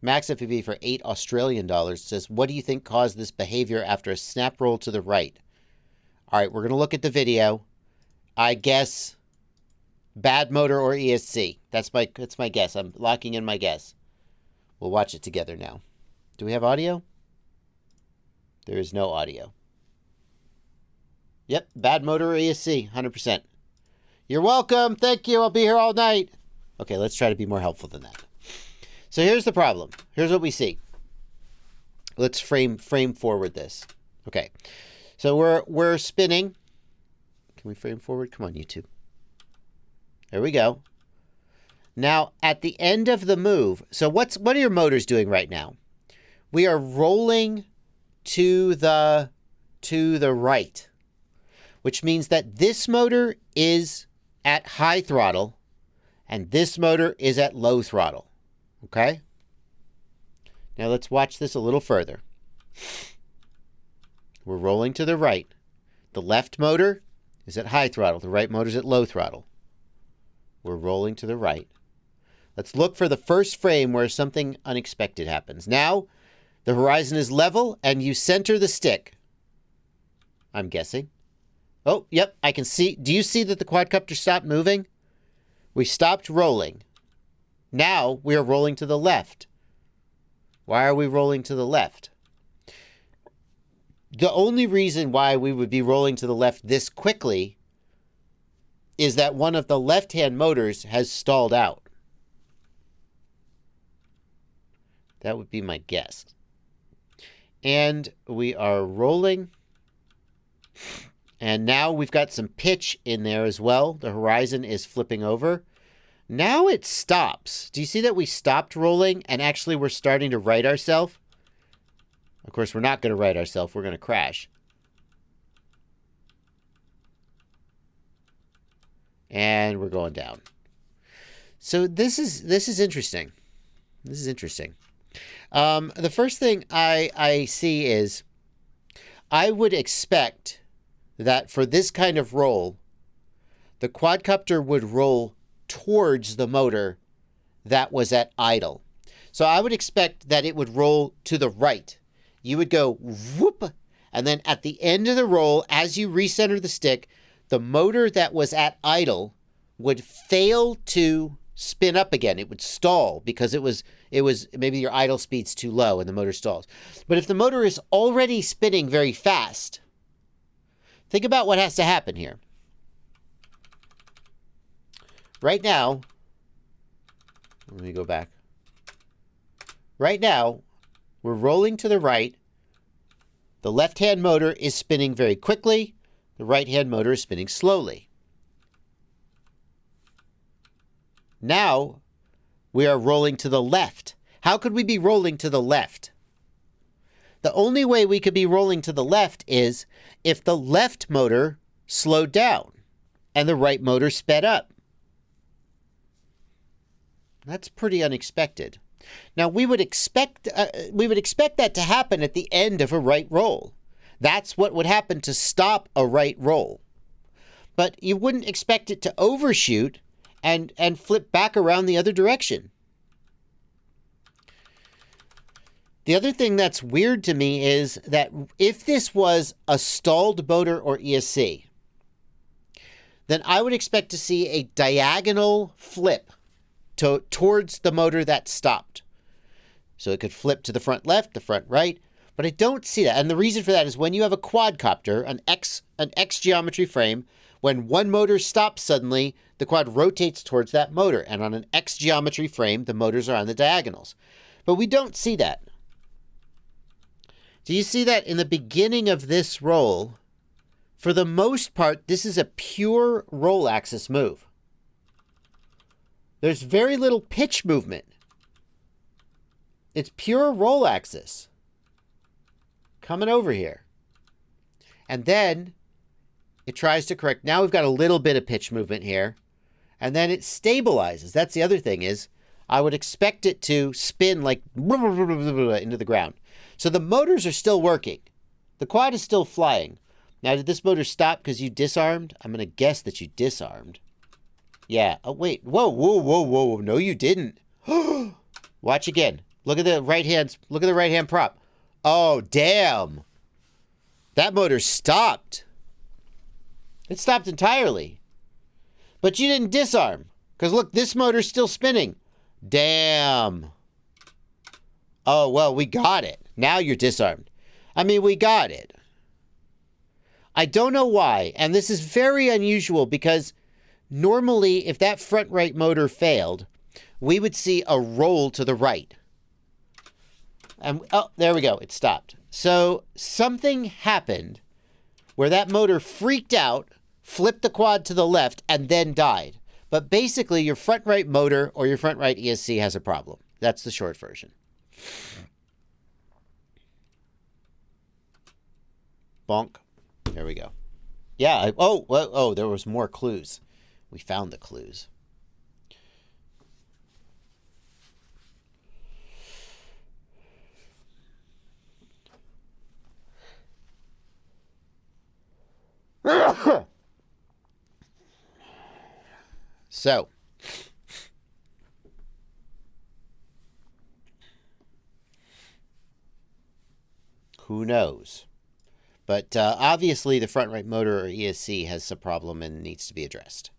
Max FPV for $8 says, what do you think caused this behavior after a snap roll to the right? All right, we're going to look at the video. I guess bad motor or ESC. That's my guess. I'm locking in my guess. We'll watch it together now. Do we have audio? There is no audio. Yep, bad motor or ESC, 100%. You're welcome. Thank you. I'll be here all night. Okay, let's try to be more helpful than that. So here's the problem. Here's what we see. Let's frame forward this. Okay. So we're spinning. Can we frame forward? Come on, YouTube. There we go. Now, at the end of the move, so what are your motors doing right now? We are rolling to the right, which means that this motor is at high throttle and this motor is at low throttle. Okay? Now let's watch this a little further. We're rolling to the right. The left motor is at high throttle. The right motor is at low throttle. We're rolling to the right. Let's look for the first frame where something unexpected happens. Now, the horizon is level and you center the stick. I'm guessing. Oh, yep, I can see. Do you see that the quadcopter stopped moving? We stopped rolling. Now we are rolling to the left. Why are we rolling to the left? The only reason why we would be rolling to the left this quickly is that one of the left-hand motors has stalled out. That would be my guess. And we are rolling. And now we've got some pitch in there as well. The horizon is flipping over. Now it stops. Do you see that we stopped rolling and actually we're starting to right ourselves? Of course, we're not going to right ourselves. We're going to crash. And we're going down. So this is interesting. This is interesting. The first thing I see is I would expect that for this kind of roll, the quadcopter would roll towards the motor that was at idle. So I would expect that it would roll to the right. You would go whoop, and then at the end of the roll, as you recenter the stick, the motor that was at idle would fail to spin up again. It would stall because it was maybe your idle speed's too low and the motor stalls. But if the motor is already spinning very fast, think about what has to happen here. Right now, let me go back. Right now, we're rolling to the right. The left-hand motor is spinning very quickly. The right-hand motor is spinning slowly. Now, we are rolling to the left. How could we be rolling to the left? The only way we could be rolling to the left is if the left motor slowed down and the right motor sped up. That's pretty unexpected. Now, we would expect that to happen at the end of a right roll. That's what would happen to stop a right roll. But you wouldn't expect it to overshoot and flip back around the other direction. The other thing that's weird to me is that if this was a stalled motor or ESC, then I would expect to see a diagonal flip towards the motor that stopped. So it could flip to the front left, the front right, but I don't see that. And the reason for that is when you have a quadcopter, an X geometry frame, when one motor stops suddenly, the quad rotates towards that motor. And on an X geometry frame, the motors are on the diagonals. But we don't see that. Do you see that in the beginning of this roll? For the most part, this is a pure roll axis move. There's very little pitch movement. It's pure roll axis. Coming over here. And then it tries to correct. Now we've got a little bit of pitch movement here. And then it stabilizes. That's the other thing is I would expect it to spin like into the ground. So the motors are still working. The quad is still flying. Now, did this motor stop because you disarmed? I'm going to guess that you disarmed. Yeah. Oh, wait. Whoa, whoa, whoa, whoa. No, you didn't. Watch again. Look at the right hand. Look at the right hand prop. Oh, damn. That motor stopped. It stopped entirely. But you didn't disarm. Because look, this motor's still spinning. Damn. Oh, well, we got it. Now you're disarmed. I mean, we got it. I don't know why. And this is very unusual because normally if that front right motor failed, we would see a roll to the right. And oh, there we go. It stopped. So something happened where that motor freaked out, flipped the quad to the left, and then died. But basically, your front right motor or your front right ESC has a problem. That's the short version. Bonk. There we go. Yeah. Oh, there was more clues. We found the clues. So, who knows? But obviously the front right motor or ESC has some problem and needs to be addressed.